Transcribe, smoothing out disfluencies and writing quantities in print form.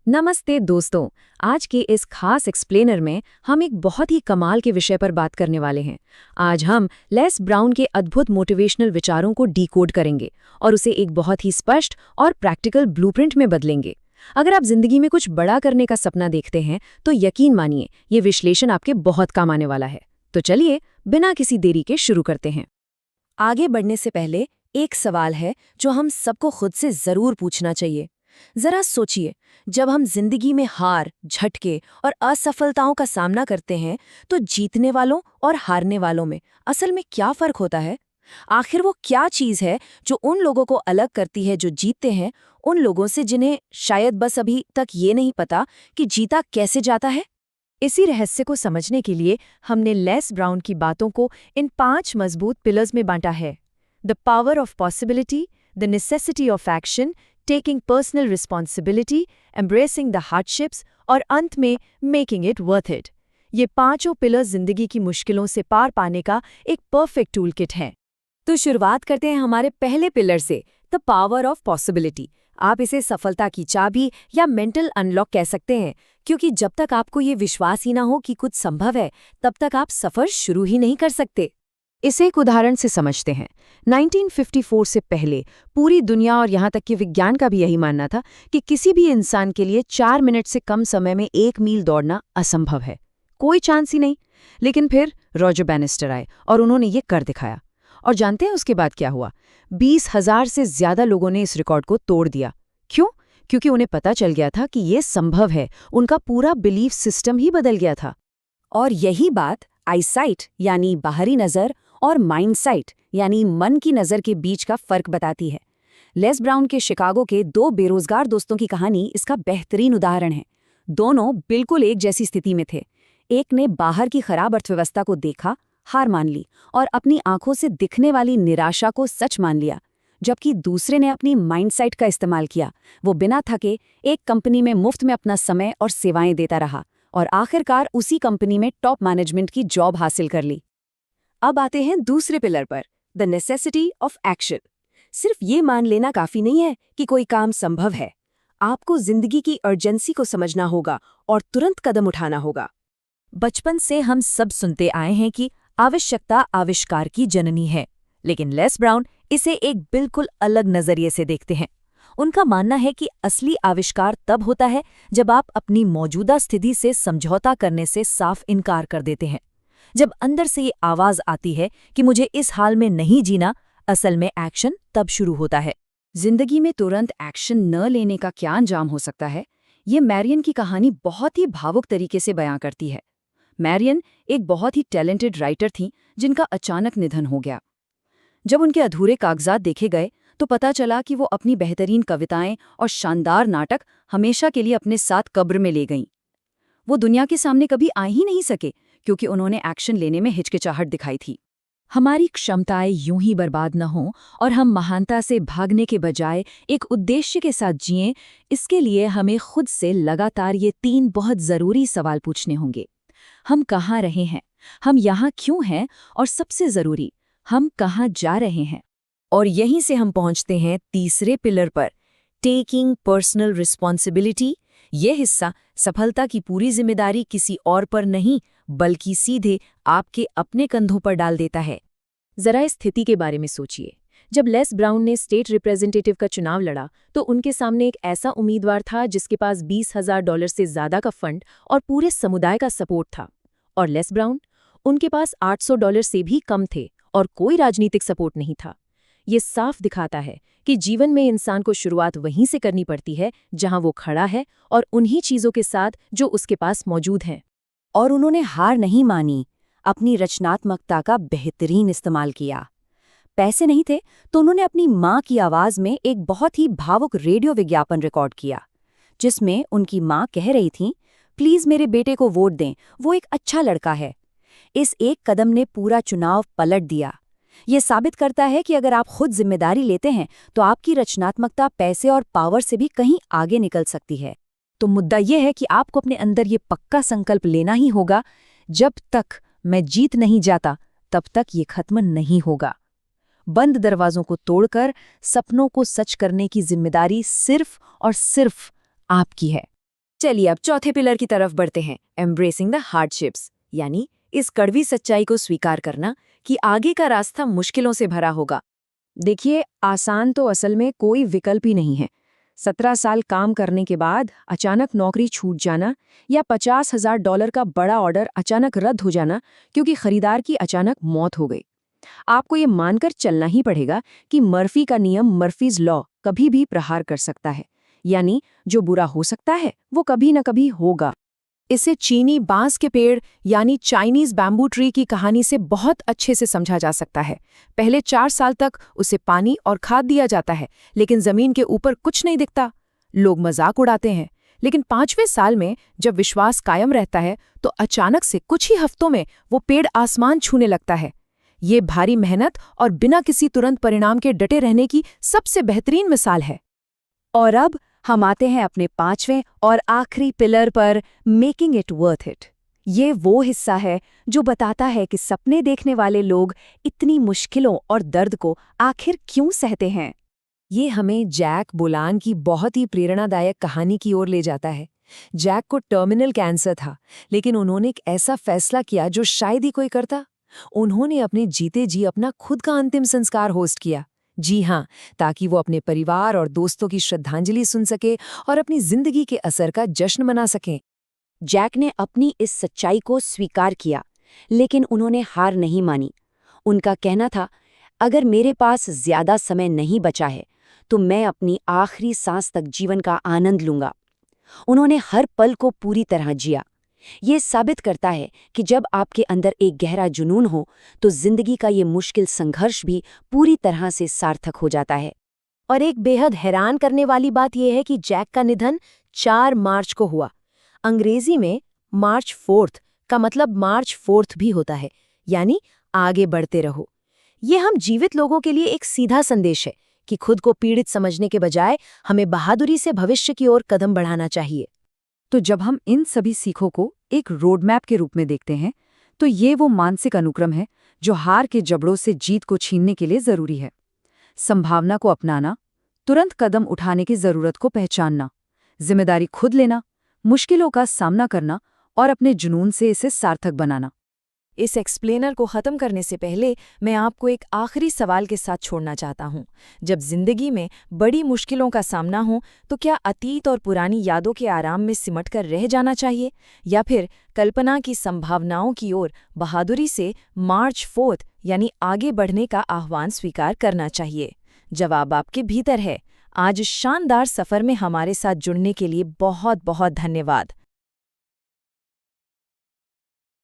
नमस्ते दोस्तों। आज के इस खास एक्सप्लेनर में हम एक बहुत ही कमाल के विषय पर बात करने वाले हैं। आज हम लेस ब्राउन के अद्भुत मोटिवेशनल विचारों को डिकोड करेंगे और उसे एक बहुत ही स्पष्ट और प्रैक्टिकल ब्लूप्रिंट में बदलेंगे। अगर आप जिंदगी में कुछ बड़ा करने का सपना देखते हैं तो यकीन मानिए ये विश्लेषण आपके बहुत काम आने वाला है। तो चलिए बिना किसी देरी के शुरू करते हैं। आगे बढ़ने से पहले एक सवाल है जो हम सबको खुद से जरूर पूछना चाहिए। जरा सोचिए, जब हम जिंदगी में हार, झटके और असफलताओं का सामना करते हैं तो जीतने वालों और हारने वालों में असल में क्या फर्क होता है? आखिर वो क्या चीज है जो उन लोगों को अलग करती है जो जीतते हैं उन लोगों से जिन्हें शायद बस अभी तक ये नहीं पता कि जीता कैसे जाता है? इसी रहस्य को समझने के लिए हमने लेस ब्राउन की बातों को इन 5 मजबूत पिलर्स में बांटा है। The power of possibility, the necessity of action, taking personal responsibility, embracing the hardships और अंत में मेकिंग इट वर्थ इट। ये 5 पिलर्स जिंदगी की मुश्किलों से पार पाने का एक परफेक्ट टूल किट है। तो शुरुआत करते हैं हमारे पहले पिलर से, द पावर ऑफ पॉसिबिलिटी। आप इसे सफलता की चाबी या मेंटल अनलॉक कह सकते हैं, क्योंकि जब तक आपको ये विश्वास ही ना हो कि कुछ संभव है तब तक आप सफर शुरू ही नहीं कर सकते। इसे एक उदाहरण से समझते हैं। 1954 से पहले पूरी दुनिया और यहाँ तक कि विज्ञान का भी यही मानना था कि किसी भी इंसान के लिए 4 मिनट से कम समय में 1 मील दौड़ना असंभव है, कोई चांस ही नहीं। लेकिन फिर रॉजर बैनिस्टर आए और उन्होंने ये कर दिखाया। और जानते हैं उसके बाद क्या हुआ? 20,000 से ज्यादा लोगों ने इस रिकॉर्ड को तोड़ दिया। क्यों? क्योंकि उन्हें पता चल गया था कि ये संभव है। उनका पूरा बिलीफ सिस्टम ही बदल गया था। और यही बात आईसाइट यानी बाहरी नज़र और माइंडसाइट यानी मन की नज़र के बीच का फर्क बताती है। लेस ब्राउन के शिकागो के 2 बेरोजगार दोस्तों की कहानी इसका बेहतरीन उदाहरण है। दोनों बिल्कुल एक जैसी स्थिति में थे। एक ने बाहर की खराब अर्थव्यवस्था को देखा, हार मान ली और अपनी आंखों से दिखने वाली निराशा को सच मान लिया, जबकि दूसरे ने अपनी माइंडसाइट का इस्तेमाल किया। वो बिना थके एक कंपनी में मुफ्त में अपना समय और सेवाएं देता रहा और आखिरकार उसी कंपनी में टॉप मैनेजमेंट की जॉब हासिल कर ली। अब आते हैं दूसरे पिलर पर, द नेसेसिटी ऑफ एक्शन। सिर्फ ये मान लेना काफी नहीं है कि कोई काम संभव है। आपको जिंदगी की अर्जेंसी को समझना होगा और तुरंत कदम उठाना होगा। बचपन से हम सब सुनते आए हैं कि आवश्यकता आविष्कार की जननी है, लेकिन लेस ब्राउन इसे एक बिल्कुल अलग नजरिए से देखते हैं। उनका मानना है कि असली आविष्कार तब होता है जब आप अपनी मौजूदा स्थिति से समझौता करने से साफ इनकार कर देते हैं। जब अंदर से ये आवाज आती है कि मुझे इस हाल में नहीं जीना, असल में एक्शन तब शुरू होता है। जिंदगी में तुरंत एक्शन न लेने का क्या अंजाम हो सकता है, ये मैरियन की कहानी बहुत ही भावुक तरीके से बयां करती है। मैरियन एक बहुत ही टैलेंटेड राइटर थीं जिनका अचानक निधन हो गया। जब उनके अधूरे कागजात देखे गए तो पता चला कि वो अपनी बेहतरीन कविताएं और शानदार नाटक हमेशा के लिए अपने साथ कब्र में ले गईं। वो दुनिया के सामने कभी आ ही नहीं सके क्योंकि उन्होंने एक्शन लेने में हिचकिचाहट दिखाई थी। हमारी क्षमताएं यूं ही बर्बाद न हों और हम महानता से भागने के बजाय एक उद्देश्य के साथ जिएं, इसके लिए हमें खुद से लगातार ये 3 बहुत ज़रूरी सवाल पूछने होंगे। हम कहाँ रहे हैं, हम यहाँ क्यों हैं, और सबसे ज़रूरी, हम कहाँ जा रहे हैं। और यहीं से हम पहुँचते हैं तीसरे पिलर पर, टेकिंग पर्सनल रिस्पॉन्सिबिलिटी। ये हिस्सा सफलता की पूरी जिम्मेदारी किसी और पर नहीं बल्कि सीधे आपके अपने कंधों पर डाल देता है। जरा इस स्थिति के बारे में सोचिए। जब लेस ब्राउन ने स्टेट रिप्रेजेंटेटिव का चुनाव लड़ा तो उनके सामने एक ऐसा उम्मीदवार था जिसके पास $20,000 से ज्यादा का फंड और पूरे समुदाय का सपोर्ट था। और लेस ब्राउन, उनके पास $800 से भी कम थे और कोई राजनीतिक सपोर्ट नहीं था। ये साफ दिखाता है कि जीवन में इंसान को शुरुआत वहीं से करनी पड़ती है जहां वो खड़ा है और उन्हीं चीजों के साथ जो उसके पास मौजूद हैं। और उन्होंने हार नहीं मानी, अपनी रचनात्मकता का बेहतरीन इस्तेमाल किया। पैसे नहीं थे तो उन्होंने अपनी माँ की आवाज में एक बहुत ही भावुक रेडियो विज्ञापन रिकॉर्ड किया, जिसमें उनकी माँ कह रही थी, प्लीज मेरे बेटे को वोट दें, वो एक अच्छा लड़का है। इस एक कदम ने पूरा चुनाव पलट दिया। ये साबित करता है कि अगर आप खुद जिम्मेदारी लेते हैं तो आपकी रचनात्मकता पैसे और पावर से भी कहीं आगे निकल सकती है। तो मुद्दा यह है कि आपको अपने अंदर ये पक्का संकल्प लेना ही होगा, जब तक मैं जीत नहीं जाता तब तक ये खत्म नहीं होगा। बंद दरवाजों को तोड़कर सपनों को सच करने की जिम्मेदारी सिर्फ और सिर्फ आपकी है। चलिए अब चौथे पिलर की तरफ बढ़ते हैं, एम्ब्रेसिंग द हार्डशिप्स, यानी इस कड़वी सच्चाई को स्वीकार करना कि आगे का रास्ता मुश्किलों से भरा होगा। देखिए, आसान तो असल में कोई विकल्प ही नहीं है। 17 साल काम करने के बाद अचानक नौकरी छूट जाना या $50,000 का बड़ा ऑर्डर अचानक रद्द हो जाना क्योंकि खरीदार की अचानक मौत हो गई। आपको ये मानकर चलना ही पड़ेगा कि मर्फी का नियम, मर्फीज लॉ, कभी भी प्रहार कर सकता है, यानी जो बुरा हो सकता है वो कभी न कभी होगा। इसे चीनी बांस के पेड़ यानी चाइनीज बैम्बू ट्री की कहानी से बहुत अच्छे से समझा जा सकता है। पहले 4 साल तक उसे पानी और खाद दिया जाता है, लेकिन जमीन के ऊपर कुछ नहीं दिखता। लोग मजाक उड़ाते हैं, लेकिन 5वें साल में जब विश्वास कायम रहता है तो अचानक से कुछ ही हफ्तों में वो पेड़ आसमान छूने लगता है। ये भारी मेहनत और बिना किसी तुरंत परिणाम के डटे रहने की सबसे बेहतरीन मिसाल है। और अब हम आते हैं अपने 5वें और आखिरी पिलर पर, मेकिंग इट वर्थ इट। ये वो हिस्सा है जो बताता है कि सपने देखने वाले लोग इतनी मुश्किलों और दर्द को आखिर क्यों सहते हैं। ये हमें जैक बोलान की बहुत ही प्रेरणादायक कहानी की ओर ले जाता है। जैक को टर्मिनल कैंसर था, लेकिन उन्होंने एक ऐसा फैसला किया जो शायद ही कोई करता। उन्होंने अपने जीते जी अपना खुद का अंतिम संस्कार होस्ट किया। जी हाँ, ताकि वो अपने परिवार और दोस्तों की श्रद्धांजलि सुन सके और अपनी जिंदगी के असर का जश्न मना सकें। जैक ने अपनी इस सच्चाई को स्वीकार किया, लेकिन उन्होंने हार नहीं मानी। उनका कहना था, अगर मेरे पास ज्यादा समय नहीं बचा है तो मैं अपनी आखिरी सांस तक जीवन का आनंद लूंगा। उन्होंने हर पल को पूरी तरह जिया। ये साबित करता है कि जब आपके अंदर एक गहरा जुनून हो तो जिंदगी का ये मुश्किल संघर्ष भी पूरी तरह से सार्थक हो जाता है। और एक बेहद हैरान करने वाली बात यह है कि जैक का निधन 4 मार्च को हुआ। अंग्रेजी में मार्च 4th का मतलब मार्च 4th भी होता है, यानी आगे बढ़ते रहो। ये हम जीवित लोगों के लिए एक सीधा संदेश है कि खुद को पीड़ित समझने के बजाय हमें बहादुरी से भविष्य की ओर कदम बढ़ाना चाहिए। तो जब हम इन सभी सीखों को एक रोडमैप के रूप में देखते हैं, तो ये वो मानसिक अनुक्रम है जो हार के जबड़ों से जीत को छीनने के लिए जरूरी है। संभावना को अपनाना, तुरंत कदम उठाने की जरूरत को पहचानना, जिम्मेदारी खुद लेना, मुश्किलों का सामना करना और अपने जुनून से इसे सार्थक बनाना। इस एक्सप्लेनर को ख़त्म करने से पहले मैं आपको एक आखिरी सवाल के साथ छोड़ना चाहता हूँ। जब जिंदगी में बड़ी मुश्किलों का सामना हो तो क्या अतीत और पुरानी यादों के आराम में सिमट कर रह जाना चाहिए, या फिर कल्पना की संभावनाओं की ओर बहादुरी से मार्च 4th यानी आगे बढ़ने का आह्वान स्वीकार करना चाहिए? जवाब आपके भीतर है। आज शानदार सफ़र में हमारे साथ जुड़ने के लिए बहुत बहुत धन्यवाद।